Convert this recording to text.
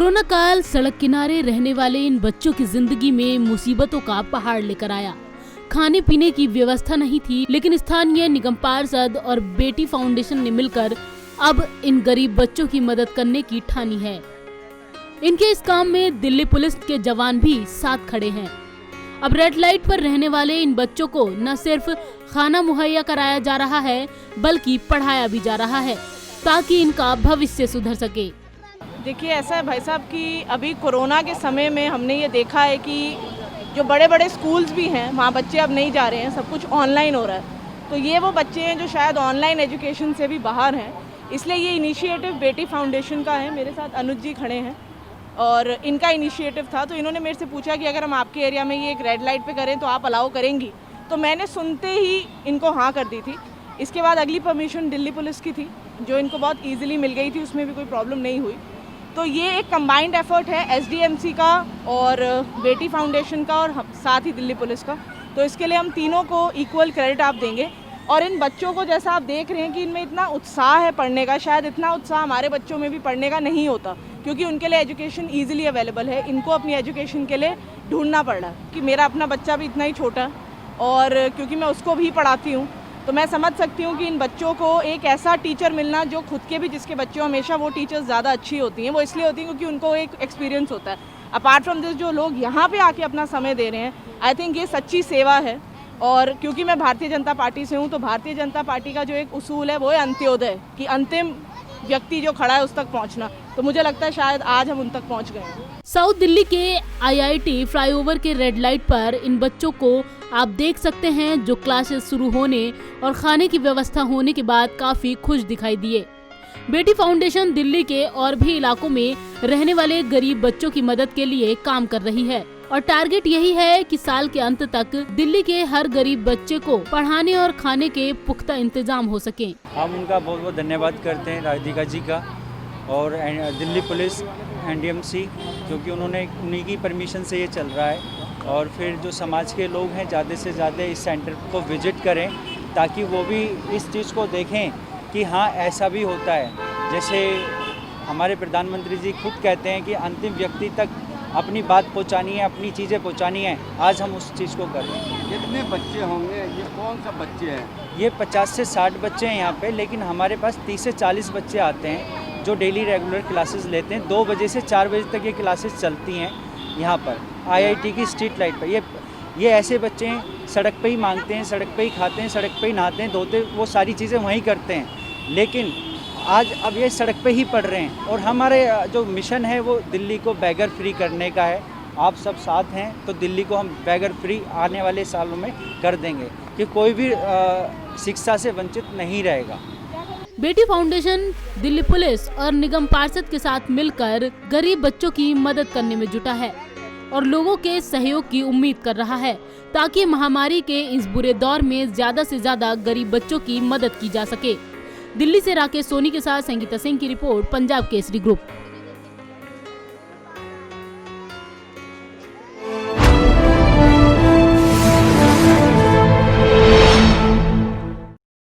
Corona काल सड़क किनारे रहने वाले इन बच्चों की जिंदगी में मुसीबतों का पहाड़ लेकर आया। खाने पीने की व्यवस्था नहीं थी, लेकिन स्थानीय निगम पार्षद और बेटी फाउंडेशन ने मिलकर अब इन गरीब बच्चों की मदद करने की ठानी है। इनके इस काम में दिल्ली पुलिस के जवान भी साथ खड़े हैं। अब रेड लाइट पर रहने वाले इन बच्चों को न सिर्फ खाना मुहैया कराया जा रहा है, बल्कि पढ़ाया भी जा रहा है ताकि इनका भविष्य सुधर सके। देखिए, ऐसा है भाई साहब कि अभी कोरोना के समय में हमने ये देखा है कि जो बड़े बड़े स्कूल्स भी हैं वहाँ बच्चे अब नहीं जा रहे हैं, सब कुछ ऑनलाइन हो रहा है। तो ये वो बच्चे हैं जो शायद ऑनलाइन एजुकेशन से भी बाहर हैं, इसलिए ये इनिशिएटिव बेटी फाउंडेशन का है। मेरे साथ अनुज जी खड़े हैं और इनका इनिशिएटिव था। तो इन्होंने मेरे से पूछा कि अगर हम आपके एरिया में ये एक रेड लाइट पे करें तो आप अलाउ करेंगी? तो मैंने सुनते ही इनको हाँ कर दी थी। इसके बाद अगली परमिशन दिल्ली पुलिस की थी जो इनको बहुत ईजिली मिल गई थी, उसमें भी कोई प्रॉब्लम नहीं हुई। तो ये एक कंबाइंड एफर्ट है एसडीएमसी का और बेटी फाउंडेशन का और साथ ही दिल्ली पुलिस का। तो इसके लिए हम तीनों को इक्वल क्रेडिट आप देंगे। और इन बच्चों को जैसा आप देख रहे हैं कि इनमें इतना उत्साह है पढ़ने का, शायद इतना उत्साह हमारे बच्चों में भी पढ़ने का नहीं होता, क्योंकि उनके लिए एजुकेशन ईजिली अवेलेबल है। इनको अपनी एजुकेशन के लिए ढूंढना पड़ रहा है कि मेरा अपना बच्चा भी इतना ही छोटा है और क्योंकि मैं उसको भी पढ़ाती हूँ, तो मैं समझ सकती हूँ कि इन बच्चों को एक ऐसा टीचर मिलना जो खुद के भी, जिसके बच्चे हमेशा वो टीचर्स ज़्यादा अच्छी होती हैं। वो इसलिए होती हैं क्योंकि उनको एक एक्सपीरियंस होता है। अपार्ट फ्रॉम दिस, जो लोग यहाँ पे आके अपना समय दे रहे हैं, आई थिंक ये सच्ची सेवा है। और क्योंकि मैं भारतीय जनता पार्टी से हूँ, तो भारतीय जनता पार्टी का जो एक उसूल है वो है अंत्योदय, कि अंतिम व्यक्ति जो खड़ा है उस तक पहुँचना। तो मुझे लगता है शायद आज हम उन तक पहुँच गए हैं। साउथ दिल्ली के आईआईटी फ्लाईओवर के रेड लाइट पर इन बच्चों को आप देख सकते हैं, जो क्लासेस शुरू होने और खाने की व्यवस्था होने के बाद काफी खुश दिखाई दिए। बेटी फाउंडेशन दिल्ली के और भी इलाकों में रहने वाले गरीब बच्चों की मदद के लिए काम कर रही है और टारगेट यही है कि साल के अंत तक दिल्ली के हर गरीब बच्चे को पढ़ाने और खाने के पुख्ता इंतजाम हो सके। हम उनका बहुत बहुत धन्यवाद करते हैं, राधिका जी का और दिल्ली पुलिस, एनडीएमसी, क्योंकि उन्हीं की परमिशन से ये चल रहा है। और फिर जो समाज के लोग हैं ज़्यादा से ज़्यादा इस सेंटर को विजिट करें ताकि वो भी इस चीज़ को देखें कि हाँ, ऐसा भी होता है। जैसे हमारे प्रधानमंत्री जी खुद कहते हैं कि अंतिम व्यक्ति तक अपनी बात पहुंचानी है, अपनी चीज़ें पहुंचानी है। आज हम उस चीज़ को कर रहे हैं। कितने बच्चे होंगे? ये कौन सा बच्चे हैं? ये 50 से 60 बच्चे हैं यहाँ पे, लेकिन हमारे पास 30 से 40 बच्चे आते हैं जो डेली रेगुलर क्लासेस लेते हैं। 2 बजे से 4 बजे तक ये क्लासेस चलती हैं यहाँ पर आईआईटी की स्ट्रीट लाइट पर। ये ऐसे बच्चे हैं, सड़क पे ही मांगते हैं, सड़क पे ही खाते हैं, सड़क पे ही नहाते हैं, धोते, वो सारी चीज़ें वहीं करते हैं। लेकिन आज अब ये सड़क पे ही पढ़ रहे हैं। और हमारे जो मिशन है वो दिल्ली को बैगर फ्री करने का है। आप सब साथ हैं तो दिल्ली को हम बैगर फ्री आने वाले सालों में कर देंगे कि कोई भी शिक्षा से वंचित नहीं रहेगा। बेटी फाउंडेशन दिल्ली पुलिस और निगम पार्षद के साथ मिलकर गरीब बच्चों की मदद करने में जुटा है और लोगों के सहयोग की उम्मीद कर रहा है ताकि महामारी के इस बुरे दौर में ज्यादा से ज्यादा गरीब बच्चों की मदद की जा सके। दिल्ली से राकेश सोनी के साथ संगीता सिंह की रिपोर्ट, पंजाब केसरी ग्रुप।